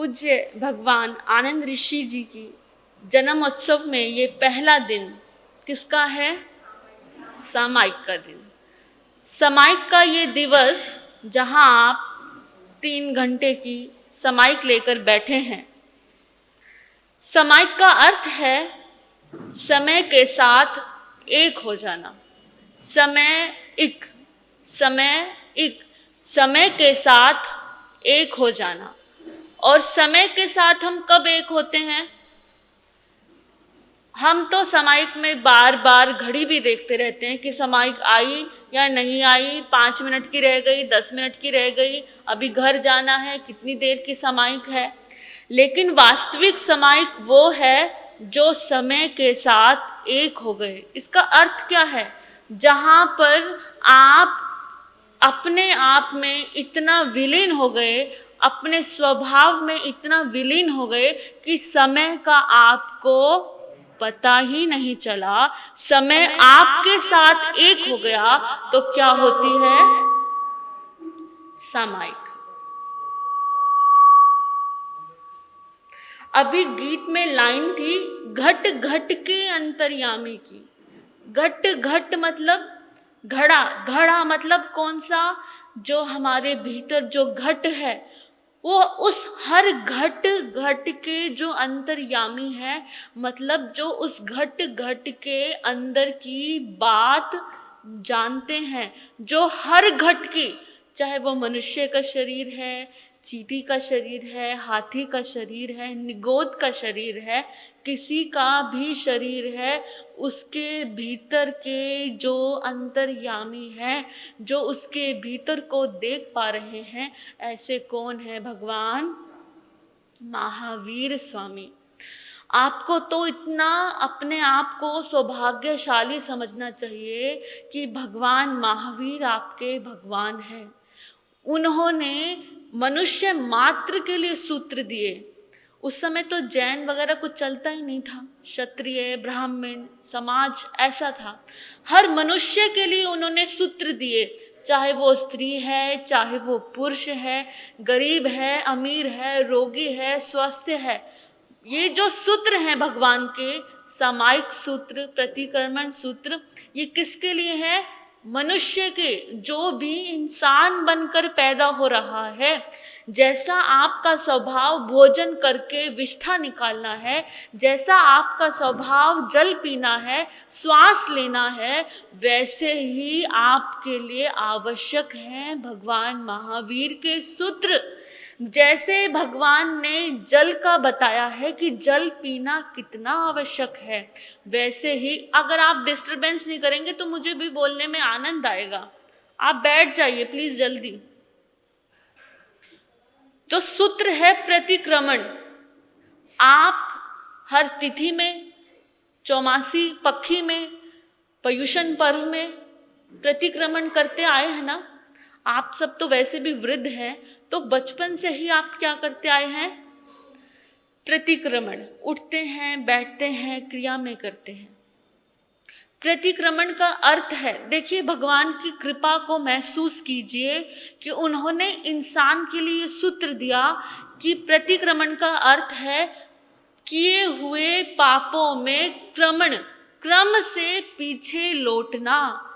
पूज्य भगवान आनंद ऋषि जी की जन्मोत्सव में ये पहला दिन किसका है? सामायिक का दिन। सामायिक का ये दिवस जहां आप 3 घंटे की सामायिक लेकर बैठे हैं। सामायिक का अर्थ है समय के साथ एक हो जाना। समय के साथ एक हो जाना। और समय के साथ हम कब एक होते हैं? हम तो सामायिक में बार बार घड़ी भी देखते रहते हैं कि सामायिक आई या नहीं आई, 5 मिनट की रह गई, 10 मिनट की रह गई, अभी घर जाना है, कितनी देर की सामायिक है। लेकिन वास्तविक सामायिक वो है जो समय के साथ एक हो गए। इसका अर्थ क्या है? जहां पर आप अपने आप में इतना विलीन हो गए, अपने स्वभाव में इतना विलीन हो गए कि समय का आपको पता ही नहीं चला। समय आपके साथ एक हो गया तो क्या होती है? सामायिक। अभी गीत में लाइन थी, घट घट के अंतर्यामी की। घट घट मतलब घड़ा, घड़ा मतलब कौन सा? जो हमारे भीतर जो घट है, वो उस हर घट घट के जो अंतर्यामी है, मतलब जो उस घट घट के अंदर की बात जानते हैं, जो हर घट की, चाहे वो मनुष्य का शरीर है, चींटी का शरीर है, हाथी का शरीर है, निगोद का शरीर है, किसी का भी शरीर है, उसके भीतर के जो अंतर्यामी है, जो उसके भीतर को देख पा रहे हैं, ऐसे कौन है? भगवान महावीर स्वामी। आपको तो इतना अपने आप को सौभाग्यशाली समझना चाहिए कि भगवान महावीर आपके भगवान हैं। उन्होंने मनुष्य मात्र के लिए सूत्र दिए। उस समय तो जैन वगैरह कुछ चलता ही नहीं था, क्षत्रिय ब्राह्मण समाज ऐसा था। हर मनुष्य के लिए उन्होंने सूत्र दिए, चाहे वो स्त्री है, चाहे वो पुरुष है, गरीब है, अमीर है, रोगी है, स्वस्थ है। ये जो सूत्र हैं भगवान के, सामायिक सूत्र, प्रतिक्रमण सूत्र, ये किसके लिए है? मनुष्य के, जो भी इंसान बनकर पैदा हो रहा है। जैसा आपका स्वभाव भोजन करके विष्ठा निकालना है, जैसा आपका स्वभाव जल पीना है, श्वास लेना है, वैसे ही आपके लिए आवश्यक है भगवान महावीर के सूत्र। जैसे भगवान ने जल का बताया है कि जल पीना कितना आवश्यक है, वैसे ही अगर आप डिस्टरबेंस नहीं करेंगे तो मुझे भी बोलने में आनंद आएगा। आप बैठ जाइए प्लीज जल्दी। जो सूत्र है प्रतिक्रमण, आप हर तिथि में, चौमासी पक्षी में, पर्युषण पर्व में प्रतिक्रमण करते आए हैं ना। आप सब तो वैसे भी वृद्ध हैं, तो बचपन से ही आप क्या करते आए हैं? प्रतिक्रमण। उठते हैं, बैठते हैं, क्रिया में करते हैं। प्रतिक्रमण का अर्थ है, देखिए भगवान की कृपा को महसूस कीजिए कि उन्होंने इंसान के लिए सूत्र दिया कि प्रतिक्रमण का अर्थ है किए हुए पापों में क्रम से पीछे लौटना।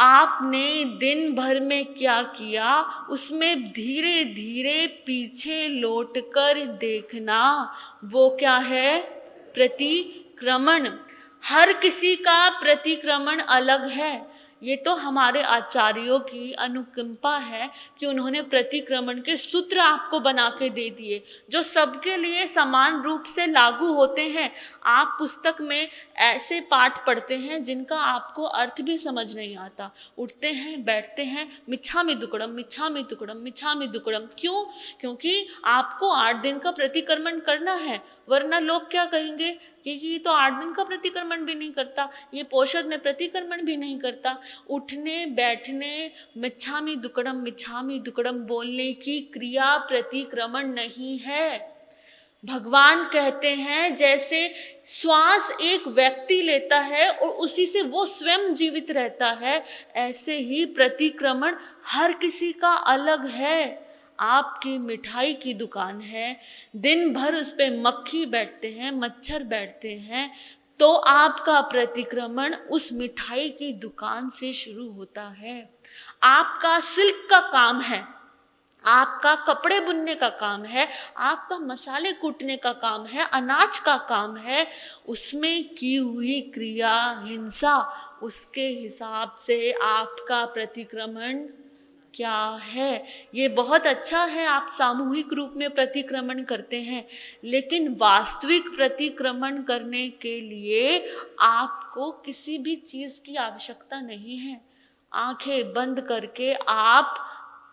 आपने दिन भर में क्या किया, उसमें धीरे धीरे पीछे लौटकर देखना, वो क्या है? प्रतिक्रमण। हर किसी का प्रतिक्रमण अलग है। ये तो हमारे आचार्यों की अनुकंपा है कि उन्होंने प्रतिक्रमण के सूत्र आपको बना के दे दिए, जो सबके लिए समान रूप से लागू होते हैं। आप पुस्तक में ऐसे पाठ पढ़ते हैं जिनका आपको अर्थ भी समझ नहीं आता। उठते हैं, बैठते हैं, मिच्छामि दुक्कडम, मिच्छामि दुक्कडम, मिच्छामि दुक्कडम। क्यों? क्योंकि आपको 8 दिन का प्रतिक्रमण करना है, वरना लोग क्या कहेंगे कि ये तो 8 दिन का प्रतिक्रमण भी नहीं करता, ये पोषद में प्रतिक्रमण भी नहीं करता। उठने बैठने, मिच्छामि दुक्कडम बोलने की क्रिया प्रतिक्रमण नहीं है। भगवान कहते हैं जैसे श्वास एक व्यक्ति लेता है और उसी से वो स्वयं जीवित रहता है, ऐसे ही प्रतिक्रमण हर किसी का अलग है। आपकी मिठाई की दुकान है, दिन भर उस पे मक्खी बैठते हैं, मच्छर बैठते हैं, तो आपका प्रतिक्रमण उस मिठाई की दुकान से शुरू होता है। आपका सिल्क का काम है, आपका कपड़े बुनने का काम है, आपका मसाले कूटने का काम है, अनाज का काम है, उसमें की हुई क्रिया हिंसा, उसके हिसाब से आपका प्रतिक्रमण क्या है। ये बहुत अच्छा है आप सामूहिक रूप में प्रतिक्रमण करते हैं, लेकिन वास्तविक प्रतिक्रमण करने के लिए आपको किसी भी चीज की आवश्यकता नहीं है। आंखें बंद करके आप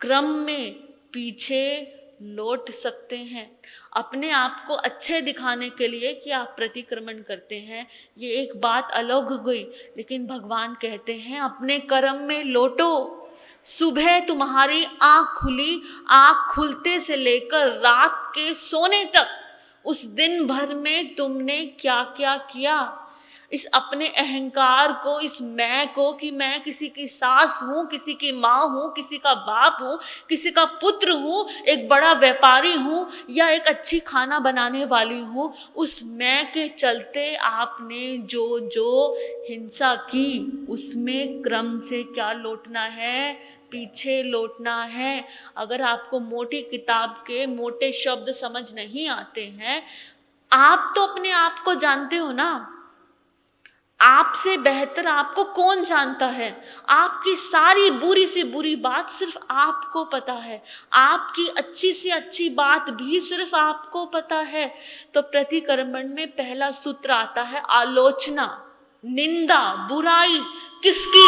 क्रम में पीछे लौट सकते हैं। अपने आप को अच्छे दिखाने के लिए कि आप प्रतिक्रमण करते हैं, ये एक बात अलग हो गई, लेकिन भगवान कहते हैं अपने कर्म में लौटो। सुबह तुम्हारी आंख खुली, आंख खुलते से लेकर रात के सोने तक उस दिन भर में तुमने क्या क्या किया। इस अपने अहंकार को, इस मैं को, कि मैं किसी की सास हूँ, किसी की माँ हूँ, किसी का बाप हूँ, किसी का पुत्र हूँ, एक बड़ा व्यापारी हूँ या एक अच्छी खाना बनाने वाली हूँ, उस मैं के चलते आपने जो जो हिंसा की, उसमें क्रम से क्या लौटना है, पीछे लौटना है। अगर आपको मोटी किताब के मोटे शब्द समझ नहीं आते हैं, आप तो अपने आप को जानते हो ना, आपसे बेहतर आपको कौन जानता है। आपकी सारी बुरी से बुरी बात सिर्फ आपको पता है, आपकी अच्छी से अच्छी बात भी सिर्फ आपको पता है। तो प्रतिक्रमण में पहला सूत्र आता है आलोचना, निंदा, बुराई। किसकी?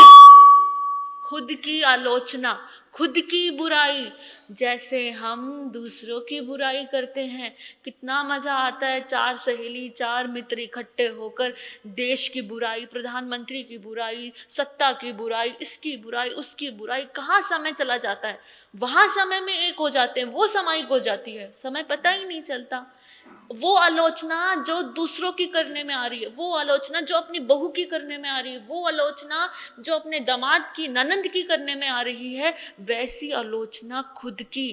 खुद की आलोचना, खुद की बुराई। जैसे हम दूसरों की बुराई करते हैं, कितना मजा आता है, चार सहेली, चार मित्र इकट्ठे होकर देश की बुराई, प्रधानमंत्री की बुराई, सत्ता की बुराई, इसकी बुराई, उसकी बुराई, कहाँ समय चला जाता है। वहां समय में एक हो जाते हैं, वो सामयिक हो जाती है, समय पता ही नहीं चलता। वो आलोचना जो दूसरों की करने में आ रही है, वो आलोचना जो अपनी बहू की करने में आ रही है, वो आलोचना जो अपने दामाद की, ननंद की करने में आ रही है, वैसी आलोचना खुद की।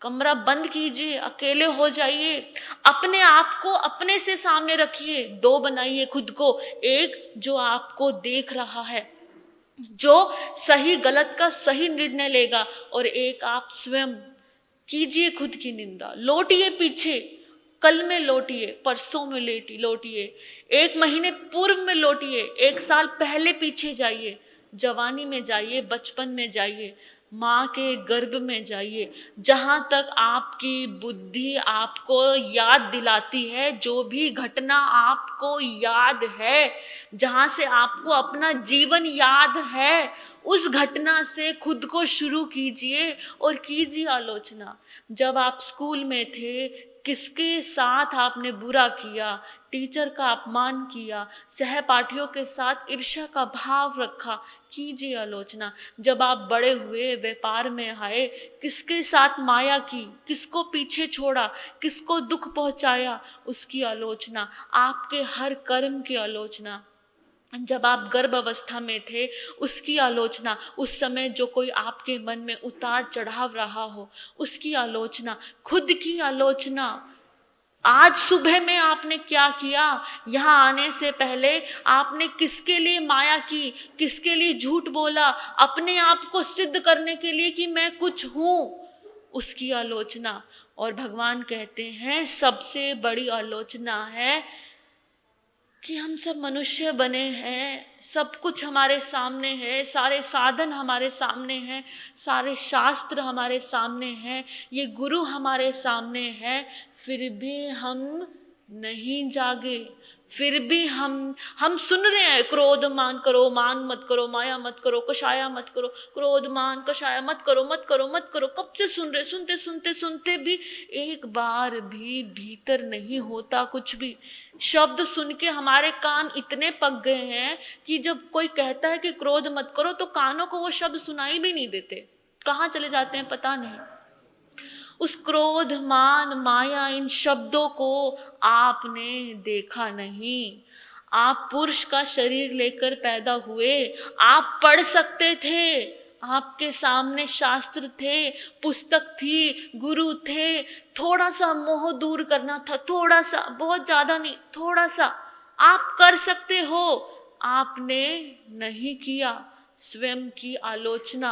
कमरा बंद कीजिए, अकेले हो जाइए, अपने आप को अपने से सामने रखिए, दो बनाइए खुद को, एक जो आपको देख रहा है, जो सही गलत का सही निर्णय लेगा, और एक आप स्वयं। कीजिए खुद की निंदा, लौटिए पीछे, कल में लौटिए, परसों में लौटिए, एक महीने पूर्व में लौटिए, एक साल पहले पीछे जाइए, जवानी में जाइए, बचपन में जाइए, माँ के गर्भ में जाइए, जहाँ तक आपकी बुद्धि आपको याद दिलाती है, जो भी घटना आपको याद है, जहाँ से आपको अपना जीवन याद है, उस घटना से खुद को शुरू कीजिए और कीजिए आलोचना। जब आप स्कूल में थे, किसके साथ आपने बुरा किया, टीचर का अपमान किया, सहपाठियों के साथ ईर्ष्या का भाव रखा, कीजिए आलोचना। जब आप बड़े हुए, व्यापार में आए, किसके साथ माया की, किसको पीछे छोड़ा, किसको दुख पहुंचाया, उसकी आलोचना। आपके हर कर्म की आलोचना। जब आप गर्भ अवस्था में थे, उसकी आलोचना। उस समय जो कोई आपके मन में उतार चढ़ाव रहा हो, उसकी आलोचना। खुद की आलोचना। आज सुबह में आपने क्या किया, यहाँ आने से पहले आपने किसके लिए माया की, किसके लिए झूठ बोला, अपने आप को सिद्ध करने के लिए कि मैं कुछ हूं, उसकी आलोचना। और भगवान कहते हैं सबसे बड़ी आलोचना है कि हम सब मनुष्य बने हैं, सब कुछ हमारे सामने है, सारे साधन हमारे सामने हैं, सारे शास्त्र हमारे सामने हैं, ये गुरु हमारे सामने है, फिर भी हम नहीं जागे, फिर भी हम सुन रहे हैं क्रोध मान करो, मान मत करो, माया मत करो, कषाया मत करो, क्रोध मान कषाया मत करो, मत करो, मत करो। कब से सुन रहे, सुनते सुनते सुनते भी एक बार भी भीतर नहीं होता कुछ भी। शब्द सुन के हमारे कान इतने पक गए हैं कि जब कोई कहता है कि क्रोध मत करो, तो कानों को वो शब्द सुनाई भी नहीं देते, कहाँ चले जाते हैं पता नहीं। उस क्रोध, मान, माया, इन शब्दों को आपने देखा नहीं। आप पुरुष का शरीर लेकर पैदा हुए, आप पढ़ सकते थे, आपके सामने शास्त्र थे, पुस्तक थी, गुरु थे, थोड़ा सा मोह दूर करना था, थोड़ा सा, बहुत ज्यादा नहीं, थोड़ा सा आप कर सकते हो, आपने नहीं किया। स्वयं की आलोचना,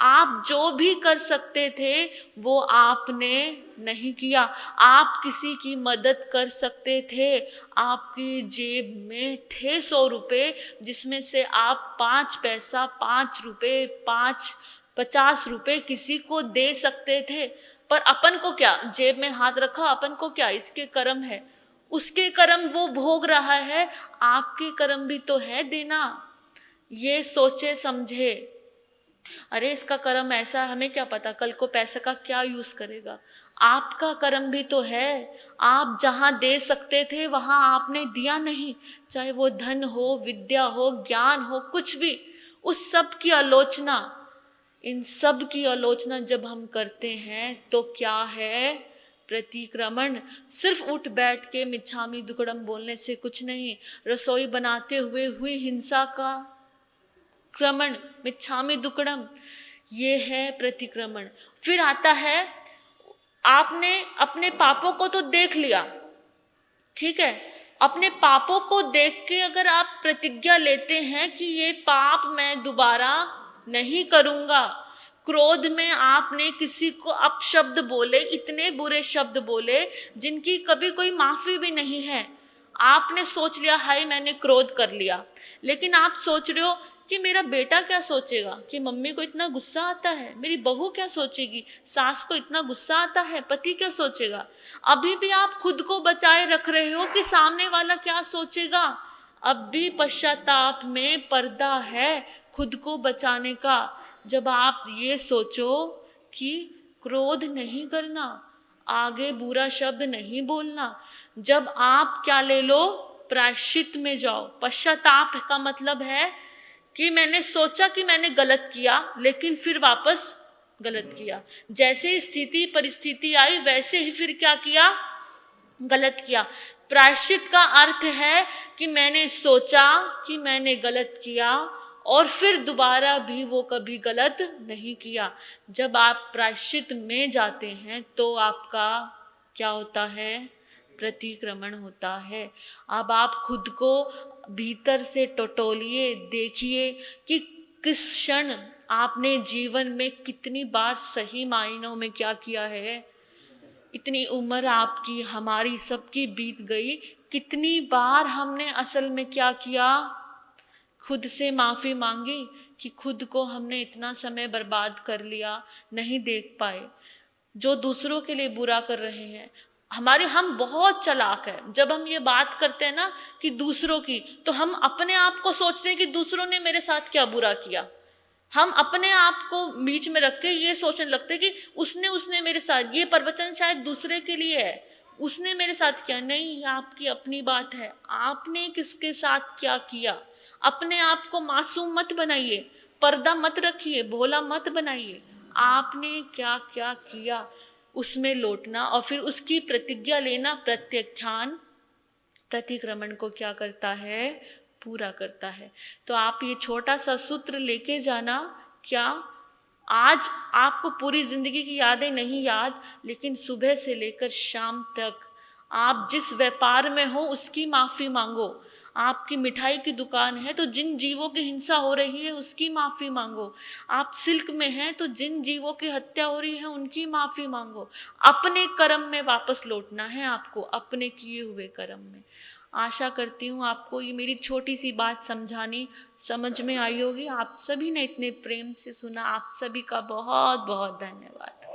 आप जो भी कर सकते थे वो आपने नहीं किया। आप किसी की मदद कर सकते थे, आपकी जेब में थे 100 रुपये, जिसमें से आप 5 पैसा, 5 रुपये, 50 रुपये किसी को दे सकते थे। पर अपन को क्या, जेब में हाथ रखा, अपन को क्या, इसके कर्म है, उसके कर्म वो भोग रहा है, आपके कर्म भी तो है देना। ये सोचे समझे। अरे इसका कर्म ऐसा, हमें क्या पता कल को पैसे का क्या यूज करेगा। आपका कर्म भी तो है, आप जहां दे सकते थे वहां आपने दिया नहीं, चाहे वो धन हो, विद्या हो, ज्ञान हो, कुछ भी। उस सब की आलोचना, इन सब की आलोचना जब हम करते हैं तो क्या है, प्रतिक्रमण। सिर्फ उठ बैठ के मिच्छामी दुक्कडम बोलने से कुछ नहीं। रसोई बनाते हुए हुई हिंसा का क्रमण, मिच्छामी दुक्कडम, ये है प्रतिक्रमण। फिर आता है, आपने अपने पापों को तो देख लिया, ठीक है, अपने पापों को देख के अगर आप प्रतिज्ञा लेते हैं कि ये पाप मैं दोबारा नहीं करूंगा। क्रोध में आपने किसी को अपशब्द बोले, इतने बुरे शब्द बोले जिनकी कभी कोई माफी भी नहीं है। आपने सोच लिया हाय मैंने क्रोध कर लिया, लेकिन आप सोच रहे हो कि मेरा बेटा क्या सोचेगा, कि मम्मी को इतना गुस्सा आता है, मेरी बहू क्या सोचेगी, सास को इतना गुस्सा आता है, पति क्या सोचेगा। अभी भी आप खुद को बचाए रख रहे हो कि सामने वाला क्या सोचेगा। अब भी पश्चाताप में पर्दा है खुद को बचाने का। जब आप ये सोचो कि क्रोध नहीं करना, आगे बुरा शब्द नहीं बोलना, जब आप क्या ले लो, प्रायश्चित में जाओ। पश्चाताप का मतलब है कि मैंने सोचा कि मैंने गलत किया, लेकिन फिर वापस गलत किया। जैसे स्थिति परिस्थिति आई वैसे ही फिर क्या किया, गलत किया। प्रायश्चित का अर्थ है कि मैंने सोचा कि मैंने गलत किया और फिर दोबारा भी वो कभी गलत नहीं किया। जब आप प्रायश्चित में जाते हैं तो आपका क्या होता है, प्रतिक्रमण होता है। अब आप खुद को भीतर से टटोलिए, देखिए कि किस क्षण आपने जीवन में कितनी बार सही मायनों में क्या किया है। इतनी उम्र आपकी हमारी सबकी बीत गई, कितनी बार हमने असल में क्या किया, खुद से माफी मांगी कि खुद को हमने इतना समय बर्बाद कर लिया, नहीं देख पाए जो दूसरों के लिए बुरा कर रहे हैं। हम बहुत चालाक है। जब हम ये बात करते हैं ना कि दूसरों की, तो हम अपने आप को सोचते हैं कि दूसरों ने मेरे साथ क्या बुरा किया। हम अपने आप को बीच में रख के ये सोचने लगते हैं कि उसने मेरे साथ, ये प्रवचन शायद दूसरे के लिए है, उसने मेरे साथ क्या। नहीं, आपकी अपनी बात है, आपने किसके साथ क्या किया। अपने आप को मासूम मत बनाइए, पर्दा मत रखिए, भोला मत बनाइए। आपने क्या क्या किया उसमें लौटना और फिर उसकी प्रतिज्ञा लेना। प्रत्याख्यान प्रतिक्रमण को क्या करता है, पूरा करता है। तो आप ये छोटा सा सूत्र लेके जाना। क्या आज आपको पूरी जिंदगी की यादें नहीं याद, लेकिन सुबह से लेकर शाम तक आप जिस व्यापार में हो उसकी माफी मांगो। आपकी मिठाई की दुकान है तो जिन जीवों की हिंसा हो रही है उसकी माफी मांगो। आप सिल्क में हैं तो जिन जीवों की हत्या हो रही है उनकी माफी मांगो। अपने कर्म में वापस लौटना है आपको, अपने किए हुए कर्म में। आशा करती हूँ आपको ये मेरी छोटी सी बात समझ में आई होगी। आप सभी ने इतने प्रेम से सुना, आप सभी का बहुत बहुत धन्यवाद।